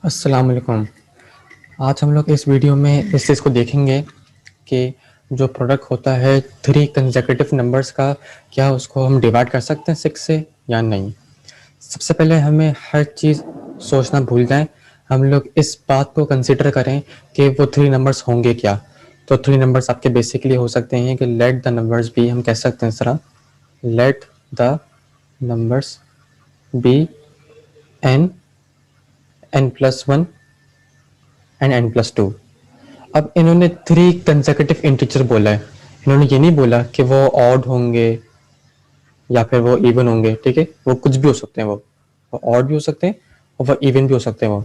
अस्सलाम वालेकुम। आज हम लोग इस वीडियो में इस चीज़ को देखेंगे कि जो प्रोडक्ट होता है थ्री कंसेक्यूटिव नंबर्स का, क्या उसको हम डिवाइड कर सकते हैं 6 से या नहीं। सबसे पहले हमें हर चीज़ सोचना भूल जाएं, हम लोग इस बात को कंसिडर करें कि वो थ्री नंबर्स होंगे क्या। तो थ्री नंबर्स आपके बेसिकली हो सकते हैं कि लेट द नंबर्स बी, हम कह सकते हैं इस तरह, let the numbers be n, n plus one and n plus two. अब इन्होंने थ्री कंसेक्यूटिव इंटीजर बोला है, इन्होंने ये नहीं बोला कि वो ऑड होंगे या फिर वो इवन होंगे। ठीक है, वो कुछ भी हो सकते हैं, वो ऑड भी हो सकते हैं और वो इवन भी हो सकते हैं। वो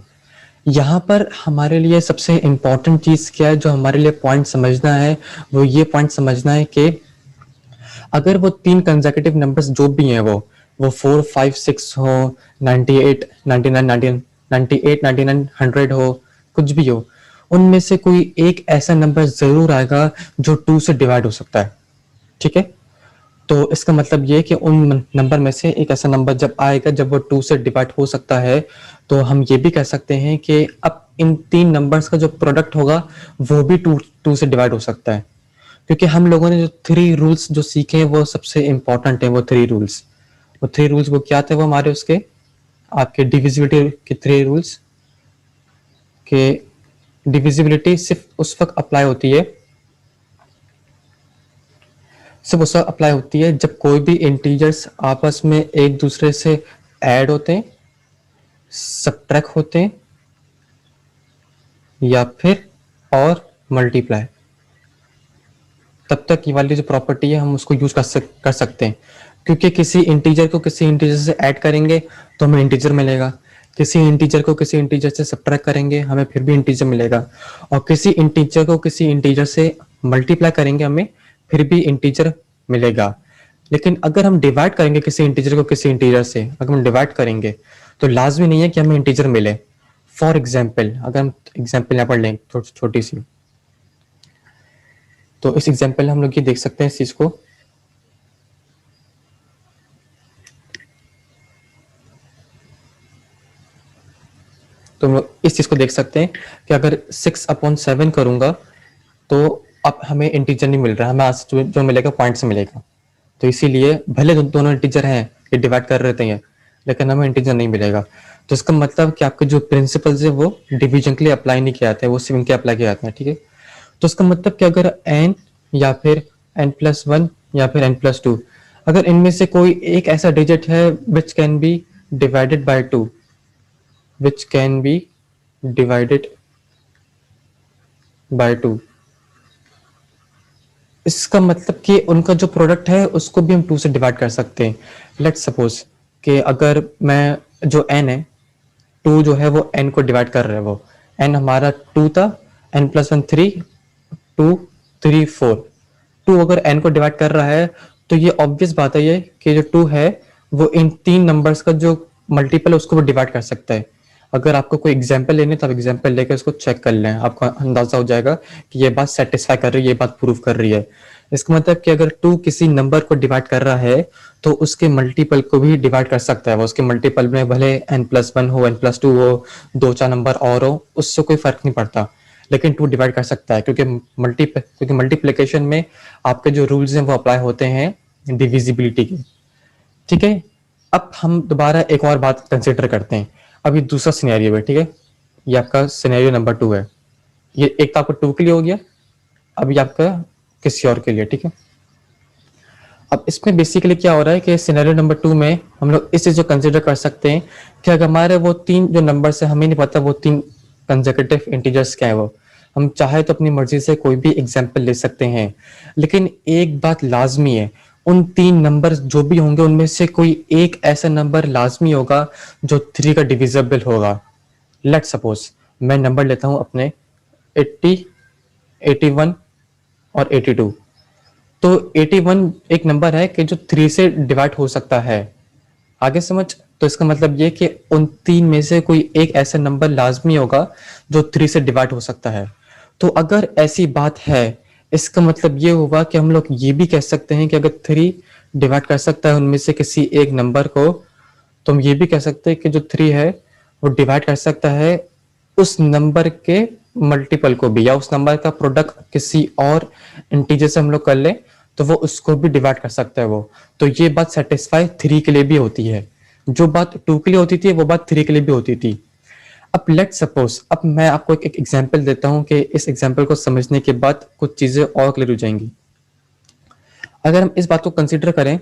यहाँ पर हमारे लिए सबसे इम्पोर्टेंट चीज़ क्या है, जो हमारे लिए पॉइंट समझना है, वो ये पॉइंट समझना है कि अगर वो तीन कंसेक्यूटिव नंबर्स जो भी हैं, वो 4, 5, 6 हो, 98, 99, 98, 99, 100 हो, कुछ भी हो, उनमें से कोई एक ऐसा नंबर जरूर आएगा जो 2 से डिवाइड हो सकता है। ठीक है, तो इसका मतलब ये कि उन नंबर में से एक ऐसा नंबर जब आएगा जब वो 2 से डिवाइड हो सकता है, तो हम ये भी कह सकते हैं कि अब इन तीन नंबर्स का जो प्रोडक्ट होगा वो भी टू से डिवाइड हो सकता है। क्योंकि हम लोगों ने जो थ्री रूल्स जो सीखे हैं वो सबसे इंपॉर्टेंट है। वो थ्री रूल्स वो क्या थे, वो हमारे उसके आपके डिविजिबिलिटी के थ्री रूल्स के। डिविजिबिलिटी सिर्फ उस वक्त अप्लाई होती है जब कोई भी इंटीजर्स आपस में एक दूसरे से ऐड होते हैं, सब्ट्रैक्ट होते हैं या फिर और मल्टीप्लाई। तब तक ये वाली जो प्रॉपर्टी है हम उसको यूज कर सकते हैं। क्योंकि किसी इंटीजर को किसी इंटीजर से ऐड करेंगे तो हमें इंटीजर मिलेगा, किसी इंटीजर को किसी इंटीजर से सब्ट्रैक्ट करेंगे हमें फिर भी इंटीजर मिलेगा, और किसी इंटीजर को किसी इंटीजर से मल्टीप्लाई करेंगे हमें फिर भी इंटीजर मिलेगा। लेकिन अगर हम डिवाइड करेंगे किसी इंटीजर को किसी इंटीजर से, अगर हम डिवाइड करेंगे तो लाजमी नहीं है कि हमें इंटीजर मिले। फॉर एग्जाम्पल, अगर हम एग्जाम्पल यहाँ पर लें छोटी सी, तो इस एग्जाम्पल हम लोग ये देख सकते हैं इस चीज को। तो हम लोग इस चीज को देख सकते हैं कि अगर 6/7 करूंगा तो अब हमें इंटीजर नहीं मिल रहा, हमें आज जो मिलेगा पॉइंट से मिलेगा। तो इसीलिए भले दोनों इंटीजर हैं, ये डिवाइड कर रहे हैं, लेकिन हमें इंटीजर नहीं मिलेगा। तो इसका मतलब कि आपके जो प्रिंसिपल्स है वो डिवीजन के लिए अप्लाई नहीं किए जाते हैं, वो सिर्फ के अप्लाई किए जाते हैं। ठीक है, तो इसका मतलब कि अगर n या फिर n+1 या फिर n+2, अगर इनमें से कोई एक ऐसा डिजिट है which can be divided by 2, which can be divided by 2, इसका मतलब कि उनका जो प्रोडक्ट है उसको भी हम 2 से डिवाइड कर सकते हैं। लेट्स सपोज कि अगर मैं जो n है, 2 जो है वो n को डिवाइड कर रहा है, वो n हमारा 2 था, n+1 3, 2 3 4, 2 अगर n को डिवाइड कर रहा है तो ये ऑब्वियस बात है ये कि जो 2 है वो इन तीन नंबर्स का जो मल्टीपल है उसको भी डिवाइड कर सकता है। अगर आपको कोई एग्जाम्पल लेने तो आप एग्जाम्पल लेकर इसको चेक कर लें, आपको अंदाजा हो जाएगा कि ये बात सेटिस्फाई कर रही है, ये बात प्रूव कर रही है। इसका मतलब कि अगर 2 किसी नंबर को डिवाइड कर रहा है तो उसके मल्टीपल को भी डिवाइड कर सकता है। वो उसके मल्टीपल में भले n+1 हो, n+2 हो, 2-4 नंबर और हो, उससे कोई फर्क नहीं पड़ता, लेकिन 2 डिवाइड कर सकता है क्योंकि मल्टीप्लिकेशन में आपके जो रूल्स हैं वो अप्लाई होते हैं डिविजिबिलिटी के। ठीक है, अब हम दोबारा एक और बात कंसिडर करते हैं। अभी दूसरा सिनेरियो है, ठीक है, ये आपका सिनेरियो नंबर 2 है। ये एक तो आपका 2 के लिए हो गया, अभी आपका किसी और के लिए। ठीक है, अब इसमें बेसिकली क्या हो रहा है कि सिनेरियो नंबर 2 में हम लोग इस चीज को कंसिडर कर सकते हैं कि अगर हमारे वो तीन जो नंबर है, हमें नहीं पता वो तीन कंसेक्यूटिव इंटीजर्स क्या है, वो हम चाहे तो अपनी मर्जी से कोई भी एग्जाम्पल ले सकते हैं। लेकिन एक बात लाजमी है, उन तीन नंबर जो भी होंगे उनमें से कोई एक ऐसा नंबर लाजमी होगा जो 3 का डिविजिबल होगा। लेट सपोज मैं नंबर लेता हूं अपने 80, 81 और 82। तो 81 एक नंबर है कि जो 3 से डिवाइड हो सकता है। आगे समझ, तो इसका मतलब ये कि उन तीन में से कोई एक ऐसा नंबर लाजमी होगा जो 3 से डिवाइड हो सकता है। तो अगर ऐसी बात है, इसका मतलब ये हुआ कि हम लोग ये भी कह सकते हैं कि अगर 3 डिवाइड कर सकता है उनमें से किसी एक नंबर को, तो हम ये भी कह सकते हैं कि जो 3 है वो डिवाइड कर सकता है उस नंबर के मल्टीपल को भी, या उस नंबर का प्रोडक्ट किसी और इंटीजर से हम लोग कर ले तो वो उसको भी डिवाइड कर सकता है वो। तो ये बात सेटिस्फाई 3 के लिए भी होती है। जो बात 2 के लिए होती थी वो बात 3 के लिए भी होती थी। अब लेट सपोज, अब मैं आपको एक एग्जांपल देता हूं कि इस एग्जांपल को समझने के बाद कुछ चीजें और क्लियर हो जाएंगी। अगर हम इस बात को कंसीडर करें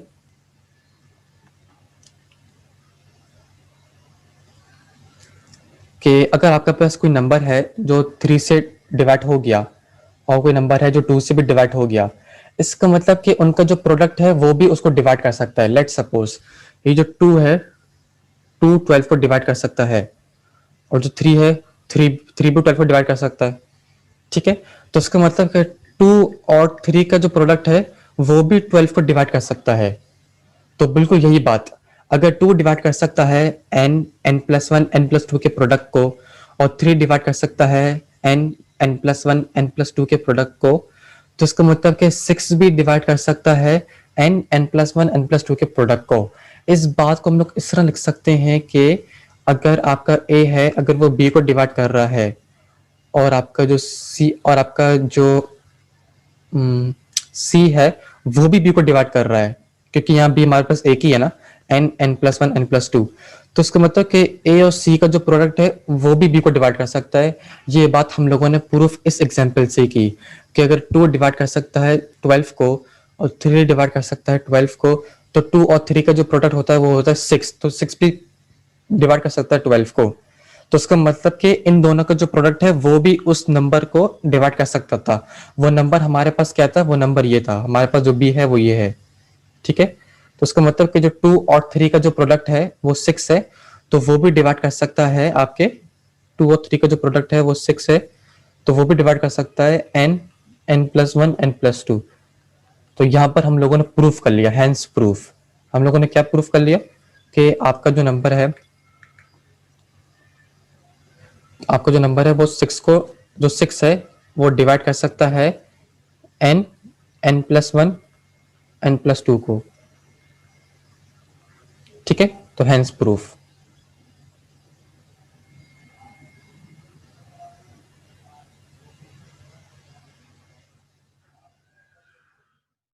कि अगर आपके पास कोई नंबर है जो 3 से डिवाइड हो गया और कोई नंबर है जो 2 से भी डिवाइड हो गया, इसका मतलब कि उनका जो प्रोडक्ट है वो भी उसको डिवाइड कर सकता है। लेट सपोज ये जो 2 है, 2 12 को डिवाइड कर सकता है, और जो 3 है, 3 भी 12 को डिवाइड कर सकता है। ठीक है, तो इसका मतलब कि 2 और 3 का जो प्रोडक्ट है वो भी 12 को डिवाइड कर सकता है। तो बिल्कुल यही बात, अगर 2 डिवाइड कर सकता है n+1 n+2 के प्रोडक्ट को, और 3 डिवाइड कर सकता है n+1 n+2 के प्रोडक्ट को, तो इसका मतलब कि 6 भी डिवाइड कर सकता है n+1 n+2 के प्रोडक्ट को। इस बात को हम लोग इस तरह लिख सकते हैं कि अगर आपका a है, अगर वो b को डिवाइड कर रहा है, और आपका जो c, और आपका जो सी है वो भी बी को डिवाइड कर रहा है, क्योंकि यहाँ बी हमारे पास एक ही है ना, n+1 n+2। तो इसका मतलब कि ए और सी का जो प्रोडक्ट है वो भी बी को डिवाइड कर सकता है। ये बात हम लोगों ने प्रूफ इस एग्जांपल से की कि अगर 2 डिवाइड कर सकता है 12 को और 3 डिवाइड कर सकता है 12 को, तो 2 और 3 का जो प्रोडक्ट होता है वो होता है 6, तो 6 भी डिवाइड कर सकता है 12 को। तो उसका मतलब कि इन दोनों का जो प्रोडक्ट है वो भी उस नंबर को डिवाइड कर सकता था। वो नंबर हमारे पास क्या था, वो नंबर ये था, हमारे पास जो बी है वो ये है। ठीक है, तो उसका मतलब कि जो 2 और 3 का जो प्रोडक्ट है वो 6 है, तो वो भी डिवाइड कर सकता है आपके 2 और 3 का जो प्रोडक्ट है वो 6 है, तो वो भी डिवाइड कर सकता है n+1 n+2। तो यहाँ पर हम लोगों ने प्रूफ कर लिया, हैंस प्रूफ। हम लोगों ने क्या प्रूफ कर लिया कि आपका जो नंबर है, आपका जो नंबर है वो 6 को, जो 6 है वो डिवाइड कर सकता है n+1 n+2 को। ठीक है, तो हैंस प्रूफ।